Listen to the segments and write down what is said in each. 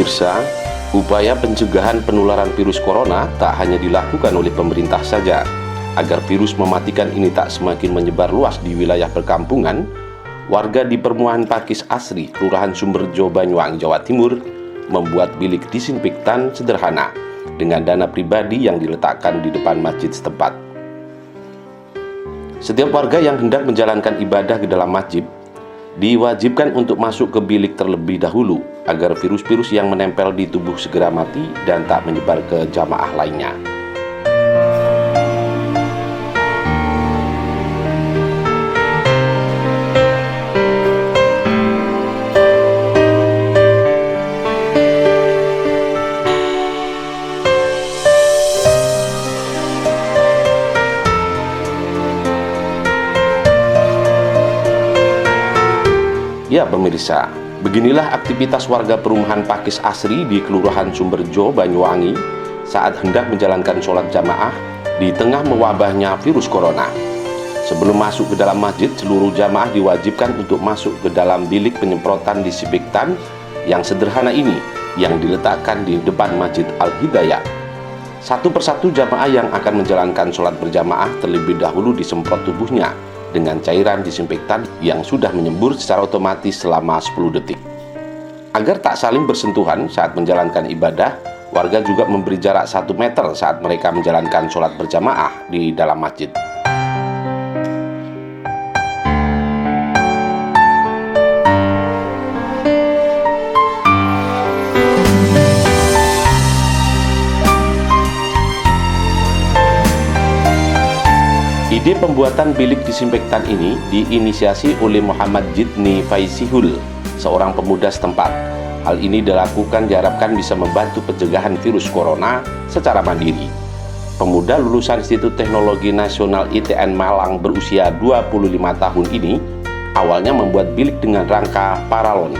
pemirsa, upaya pencegahan penularan virus corona tak hanya dilakukan oleh pemerintah saja. Agar virus mematikan ini tak semakin menyebar luas di wilayah perkampungan, warga di Perumahan Pakis Asri, Kelurahan Sumberjo, Banyuwangi, Jawa Timur, membuat bilik disinfektan sederhana dengan dana pribadi yang diletakkan di depan masjid setempat. Setiap warga yang hendak menjalankan ibadah ke dalam masjid diwajibkan untuk masuk ke bilik terlebih dahulu agar virus-virus yang menempel di tubuh segera mati dan tak menyebar ke jamaah lainnya. Ya pemirsa, beginilah aktivitas warga Perumahan Pakis Asri di Kelurahan Sumberjo, Banyuwangi saat hendak menjalankan sholat jamaah di tengah mewabahnya virus corona. Sebelum masuk ke dalam masjid, seluruh jamaah diwajibkan untuk masuk ke dalam bilik penyemprotan disinfektan yang sederhana ini yang diletakkan di depan Masjid Al-Hidayah. Satu persatu jamaah yang akan menjalankan sholat berjamaah terlebih dahulu disemprot tubuhnya dengan cairan disinfektan yang sudah menyembur secara otomatis selama 10 detik. Agar tak saling bersentuhan saat menjalankan ibadah, warga juga memberi jarak 1 meter saat mereka menjalankan sholat berjamaah di dalam masjid. Ide pembuatan bilik disinfektan ini diinisiasi oleh Muhammad Jidni Faisihul, seorang pemuda setempat. Hal ini dilakukan diharapkan bisa membantu pencegahan virus corona secara mandiri. Pemuda lulusan Institut Teknologi Nasional ITN Malang berusia 25 tahun ini awalnya membuat bilik dengan rangka paralon.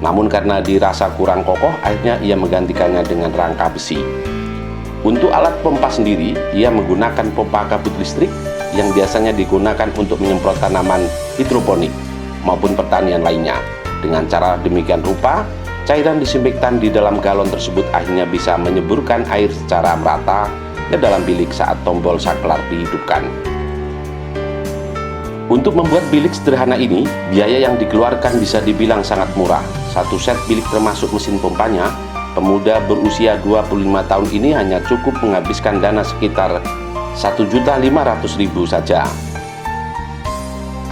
Namun karena dirasa kurang kokoh, akhirnya ia menggantikannya dengan rangka besi. Untuk alat pompa sendiri, ia menggunakan pompa kabut listrik yang biasanya digunakan untuk menyemprot tanaman hidroponik maupun pertanian lainnya. Dengan cara demikian rupa, cairan disinfektan di dalam galon tersebut akhirnya bisa menyeburkan air secara merata ke dalam bilik saat tombol saklar dihidupkan. Untuk membuat bilik sederhana ini, biaya yang dikeluarkan bisa dibilang sangat murah. Satu set bilik termasuk mesin pompanya, pemuda berusia 25 tahun ini hanya cukup menghabiskan dana sekitar 1.500.000 saja.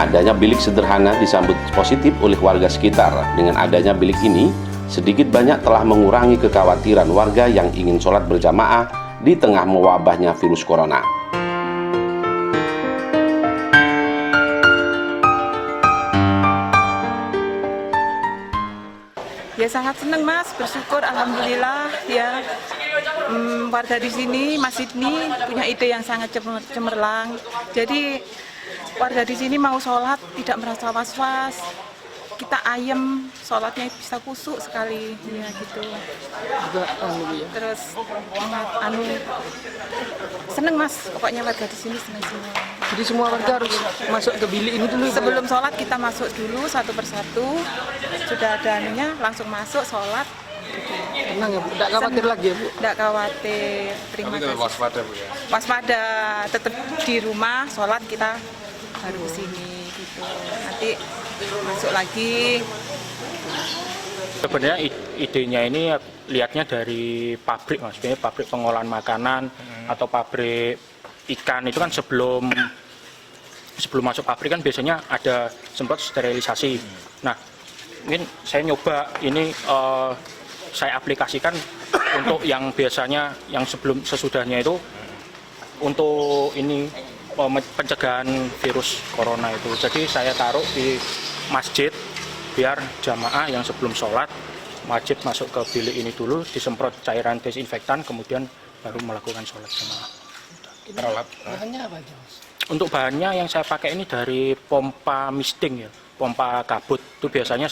Adanya bilik sederhana disambut positif oleh warga sekitar. Dengan adanya bilik ini, sedikit banyak telah mengurangi kekhawatiran warga yang ingin sholat berjamaah di tengah mewabahnya virus corona. Ya sangat senang Mas, bersyukur alhamdulillah ya. Warga di sini Mas Sidni punya ide yang sangat cemerlang. Jadi warga di sini mau sholat tidak merasa was-was. Kita ayem, sholatnya bisa kusuk sekali ya gitu. Terus seneng Mas, pokoknya warga di sini seneng semua. Jadi semua warga harus masuk ke bilik ini dulu? Sebelum sholat kita masuk dulu satu persatu, sudah ada anunya langsung masuk sholat. Tenang ya Bu, tidak khawatir lagi ya Bu? Tidak khawatir, terima kasih. Waspada Bu ya? Waspada, tetap di rumah, sholat kita baru ke sini gitu. Nanti masuk lagi. Sebenarnya idenya ini lihatnya dari pabrik Mas, sebenarnya pabrik pengolahan makanan atau pabrik ikan itu kan sebelum masuk pabrik kan biasanya ada sempat sterilisasi. Nah, mungkin saya nyoba ini saya aplikasikan untuk yang biasanya yang sesudahnya itu untuk ini pencegahan virus corona itu. Jadi saya taruh di masjid biar jamaah yang sebelum sholat wajib masuk ke bilik ini dulu, disemprot cairan desinfektan, kemudian baru melakukan sholat jamaah. Bahannya apa aja Mas? Untuk bahannya yang saya pakai ini dari pompa misting ya, pompa kabut. Itu biasanya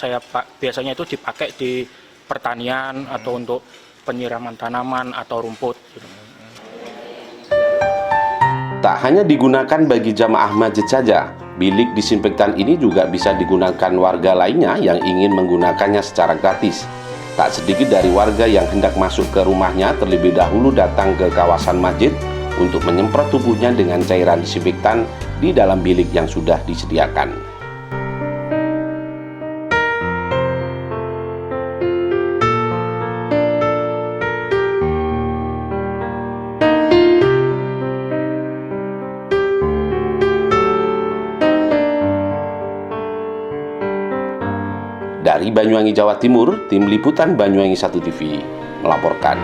itu dipakai di pertanian atau untuk penyiraman tanaman atau rumput gitu. Tak hanya digunakan bagi jamaah masjid saja, bilik disinfektan ini juga bisa digunakan warga lainnya yang ingin menggunakannya secara gratis. Tak sedikit dari warga yang hendak masuk ke rumahnya terlebih dahulu datang ke kawasan masjid untuk menyemprot tubuhnya dengan cairan disinfektan di dalam bilik yang sudah disediakan. Dari Banyuwangi, Jawa Timur, Tim Liputan Banyuwangi 1 TV melaporkan.